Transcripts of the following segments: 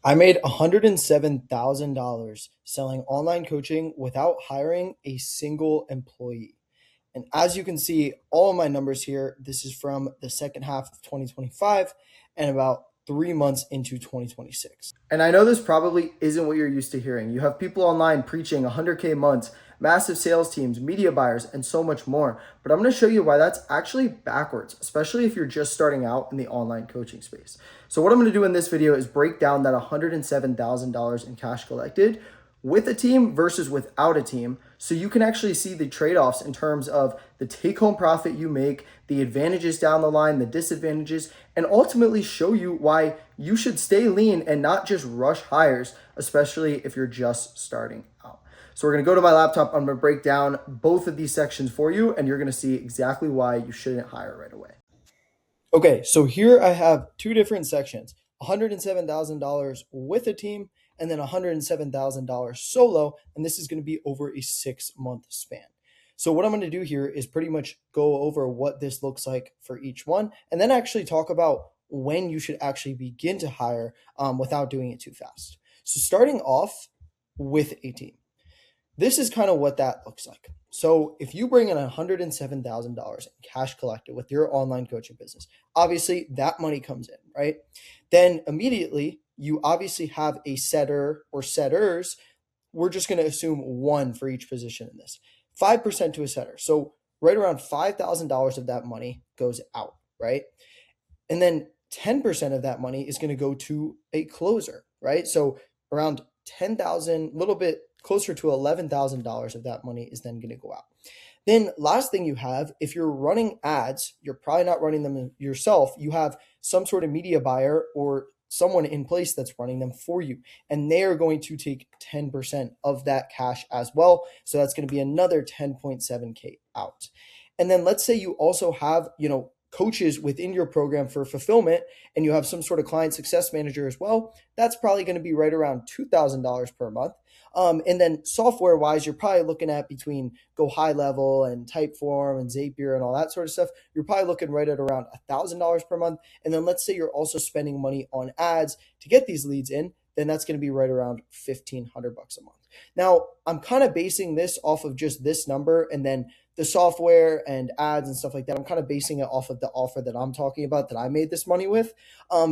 I made $107,000 selling online coaching without hiring a single employee. And as you can see, all of my numbers here, this is from the second half of 2025 and about 3 months into 2026. And I know this probably isn't what you're used to hearing. You have people online preaching 100K months, massive sales teams, media buyers, and so much more. But I'm going to show you why that's actually backwards, especially if you're just starting out in the online coaching space. So what I'm going to do in this video is break down that $107,000 in cash collected with a team versus without a team, so you can actually see the trade-offs in terms of the take-home profit you make, the advantages down the line, the disadvantages, and ultimately show you why you should stay lean and not just rush hires, especially if you're just starting out. So we're going to go to my laptop. I'm going to break down both of these sections for you, and you're going to see exactly why you shouldn't hire right away. Okay, so here I have two different sections, $107,000 with a team and then $107,000 solo, and this is going to be over a 6-month span. So what I'm going to do here is pretty much go over what this looks like for each one, and then actually talk about when you should actually begin to hire without doing it too fast. So starting off with a team. This is kind of what that looks like. So if you bring in $107,000 in cash collected with your online coaching business, obviously that money comes in, right? Then immediately you obviously have a setter or setters. We're just going to assume one for each position in this, 5% to a setter. So right around $5,000 of that money goes out, right? And then 10% of that money is going to go to a closer, right? So around 10,000, a little bit closer to $11,000 of that money is then going to go out. Then last thing you have, if you're running ads, you're probably not running them yourself. You have some sort of media buyer or someone in place that's running them for you. And they are going to take 10% of that cash as well. So that's going to be another 10.7K out. And then let's say you also have, coaches within your program for fulfillment, and you have some sort of client success manager as well. That's probably going to be right around $2,000 per month. And then software wise, you're probably looking at between Go High Level and Typeform and Zapier and all that sort of stuff. You're probably looking right at around $1,000 per month. And then let's say you're also spending money on ads to get these leads in, then that's going to be right around $1,500 a month. Now, I'm kind of basing this off of just this number, and then the software and ads and stuff like that, I'm kind of basing it off of the offer that I'm talking about that I made this money with.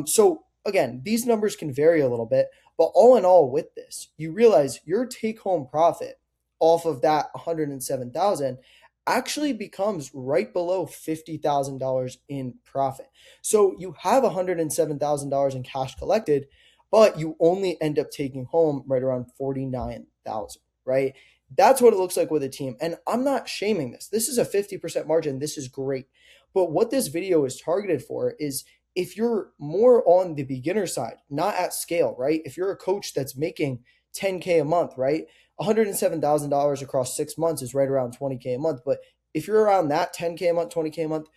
So again, these numbers can vary a little bit, but all in all with this, you realize your take home profit off of that 107,000 actually becomes right below $50,000 in profit. So you have $107,000 in cash collected, but you only end up taking home right around 49,000, right? That's what it looks like with a team. And I'm not shaming this. This is a 50% margin. This is great. But what this video is targeted for is if you're more on the beginner side, not at scale, right? If you're a coach that's making 10K a month, right? $107,000 across 6 months is right around 20K a month. But if you're around that 10K a month, 20K a month,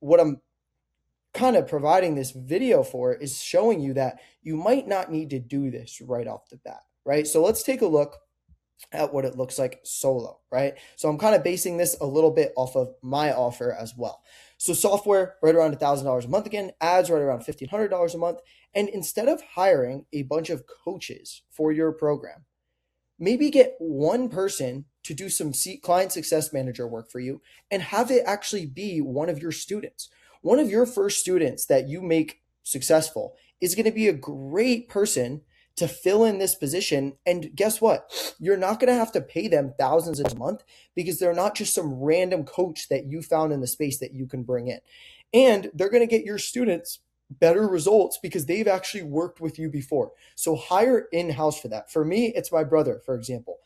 what I'm kind of providing this video for is showing you that you might not need to do this right off the bat, right? So let's take a look at what it looks like solo, right? So I'm kind of basing this a little bit off of my offer as well. So software, right around $1,000 a month again, ads right around $1,500 a month. And instead of hiring a bunch of coaches for your program, maybe get one person to do some client success manager work for you and have it actually be one of your students. One of your first students that you make successful is going to be a great person to fill in this position. And guess what? You're not going to have to pay them thousands a month because they're not just some random coach that you found in the space that you can bring in. And they're going to get your students better results because they've actually worked with you before. So hire in-house for that. For me, it's my brother, for example,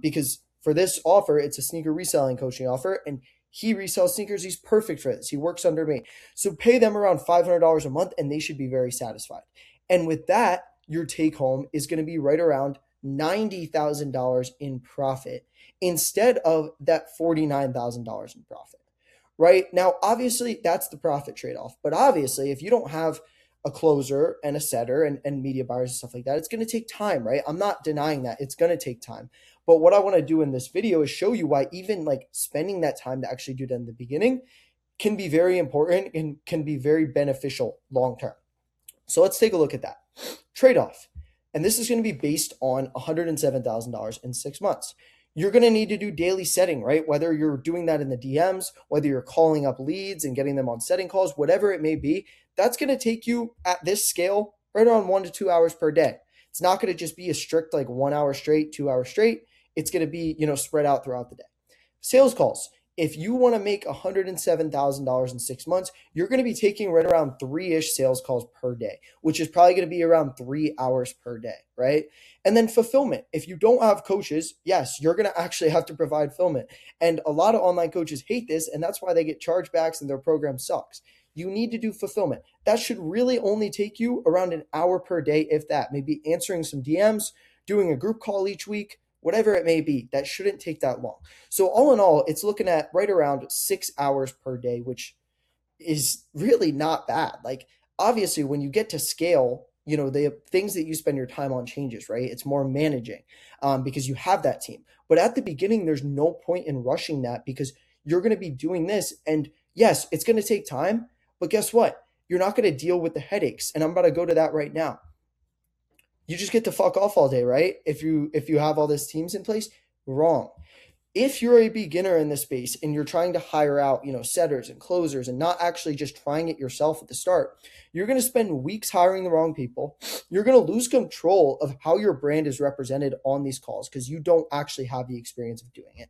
because for this offer, it's a sneaker reselling coaching offer, and he resells sneakers. He's perfect for this. He works under me. So pay them around $500 a month and they should be very satisfied. And with that, your take home is going to be right around $90,000 in profit instead of that $49,000 in profit. Right now, obviously, that's the profit trade-off. But obviously, if you don't have a closer and a setter and media buyers and stuff like that, it's going to take time, right? I'm not denying that it's going to take time. But what I want to do in this video is show you why even like spending that time to actually do that in the beginning can be very important and can be very beneficial long term. So let's take a look at that. Trade-off. And this is going to be based on $107,000 in 6 months. You're going to need to do daily setting, right? Whether you're doing that in the DMs, whether you're calling up leads and getting them on setting calls, whatever it may be, that's going to take you at this scale right around 1 to 2 hours per day. It's not going to just be a strict like 1 hour straight, 2 hours straight. It's going to be, spread out throughout the day. Sales calls. If you want to make $107,000 in 6 months, you're going to be taking right around 3-ish sales calls per day, which is probably going to be around 3 hours per day, right? And then fulfillment. If you don't have coaches, yes, you're going to actually have to provide fulfillment. And a lot of online coaches hate this, and that's why they get chargebacks and their program sucks. You need to do fulfillment. That should really only take you around an hour per day, if that. Maybe answering some DMs, doing a group call each week, whatever it may be. That shouldn't take that long. So all in all, it's looking at right around 6 hours per day, which is really not bad. Like, obviously, when you get to scale, the things that you spend your time on changes, right? It's more managing because you have that team. But at the beginning, there's no point in rushing that because you're going to be doing this. And yes, it's going to take time, but guess what? You're not going to deal with the headaches. And I'm about to go to that right now. You just get to fuck off all day, right? If you have all these teams in place, wrong. If you're a beginner in this space and you're trying to hire out, setters and closers and not actually just trying it yourself at the start, you're going to spend weeks hiring the wrong people. You're going to lose control of how your brand is represented on these calls because you don't actually have the experience of doing it.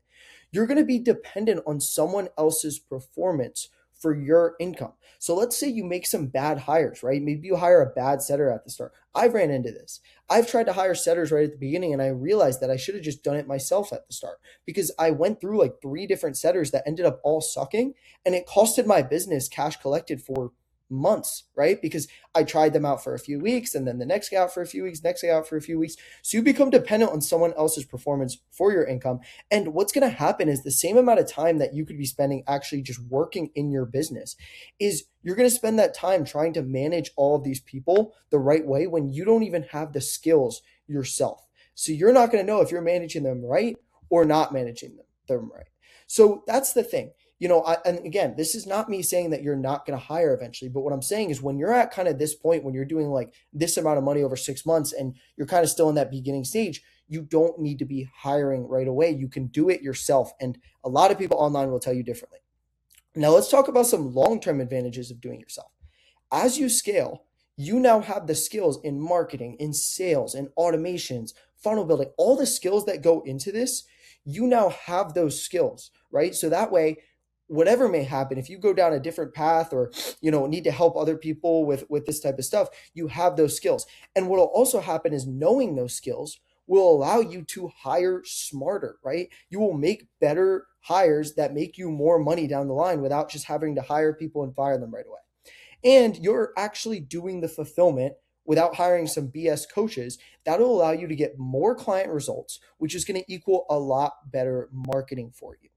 You're going to be dependent on someone else's performance for your income. So let's say you make some bad hires, right? Maybe you hire a bad setter at the start. I've ran into this. I've tried to hire setters right at the beginning and I realized that I should have just done it myself at the start because I went through like 3 different setters that ended up all sucking and it costed my business cash collected for months, right? Because I tried them out for a few weeks and then the next guy out for a few weeks, next guy out for a few weeks. So you become dependent on someone else's performance for your income. And what's going to happen is the same amount of time that you could be spending actually just working in your business is you're going to spend that time trying to manage all of these people the right way when you don't even have the skills yourself. So you're not going to know if you're managing them right or not managing them right. So that's the thing. And again, this is not me saying that you're not going to hire eventually, but what I'm saying is when you're at kind of this point, when you're doing like this amount of money over 6 months and you're kind of still in that beginning stage, you don't need to be hiring right away. You can do it yourself. And a lot of people online will tell you differently. Now let's talk about some long-term advantages of doing it yourself. As you scale, you now have the skills in marketing, in sales, in automations, funnel building, all the skills that go into this. You now have those skills, right? So that way, whatever may happen, if you go down a different path or need to help other people with this type of stuff, you have those skills. And what will also happen is knowing those skills will allow you to hire smarter, right? You will make better hires that make you more money down the line without just having to hire people and fire them right away. And you're actually doing the fulfillment without hiring some BS coaches. That'll allow you to get more client results, which is going to equal a lot better marketing for you.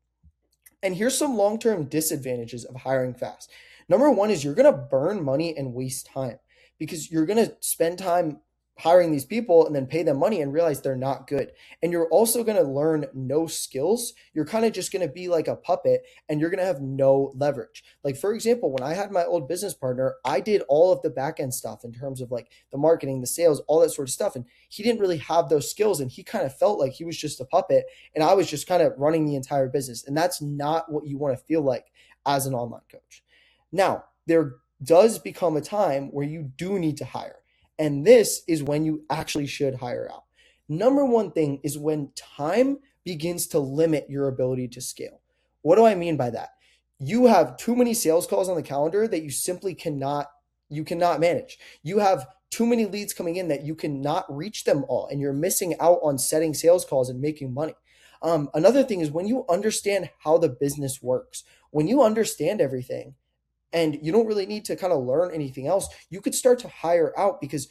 And here's some long-term disadvantages of hiring fast. Number one is you're going to burn money and waste time because you're going to spend time hiring these people and then pay them money and realize they're not good. And you're also going to learn no skills. You're kind of just going to be like a puppet and you're going to have no leverage. Like, for example, when I had my old business partner, I did all of the back end stuff in terms of like the marketing, the sales, all that sort of stuff. And he didn't really have those skills and he kind of felt like he was just a puppet and I was just kind of running the entire business. And that's not what you want to feel like as an online coach. Now, there does become a time where you do need to hire. And this is when you actually should hire out. Number one thing is when time begins to limit your ability to scale. What do I mean by that? You have too many sales calls on the calendar that you simply cannot manage. You have too many leads coming in that you cannot reach them all, and you're missing out on setting sales calls and making money. Another thing is when you understand how the business works, when you understand everything, and you don't really need to kind of learn anything else, you could start to hire out because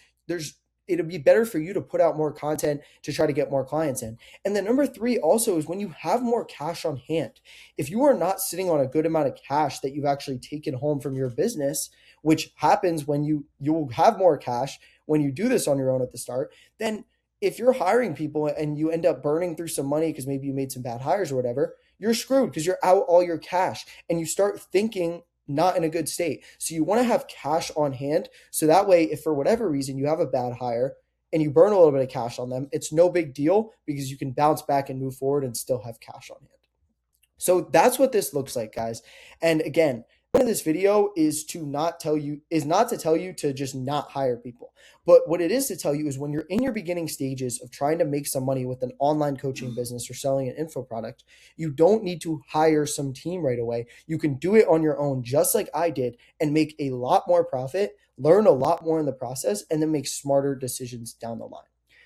it'll be better for you to put out more content to try to get more clients in. And then number 3 also is when you have more cash on hand. If you are not sitting on a good amount of cash that you've actually taken home from your business, which happens when you will have more cash when you do this on your own at the start, then if you're hiring people and you end up burning through some money because maybe you made some bad hires or whatever, you're screwed because you're out all your cash and you start thinking not in a good state. So you want to have cash on hand. So that way, if for whatever reason you have a bad hire and you burn a little bit of cash on them, it's no big deal because you can bounce back and move forward and still have cash on hand. So that's what this looks like, guys. And again, the point of this video is not to tell you to just not hire people. But what it is to tell you is when you're in your beginning stages of trying to make some money with an online coaching business or selling an info product, you don't need to hire some team right away. You can do it on your own, just like I did, and make a lot more profit, learn a lot more in the process, and then make smarter decisions down the line.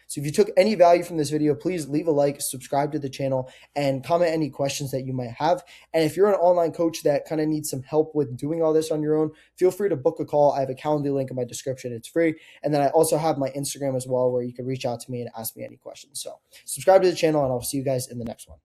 So if you took any value from this video, please leave a like, subscribe to the channel, and comment any questions that you might have. And if you're an online coach that kind of needs some help with doing all this on your own, feel free to book a call. I have a calendar link in my description. It's free. And then I also have my Instagram as well, where you can reach out to me and ask me any questions. So subscribe to the channel, and I'll see you guys in the next one.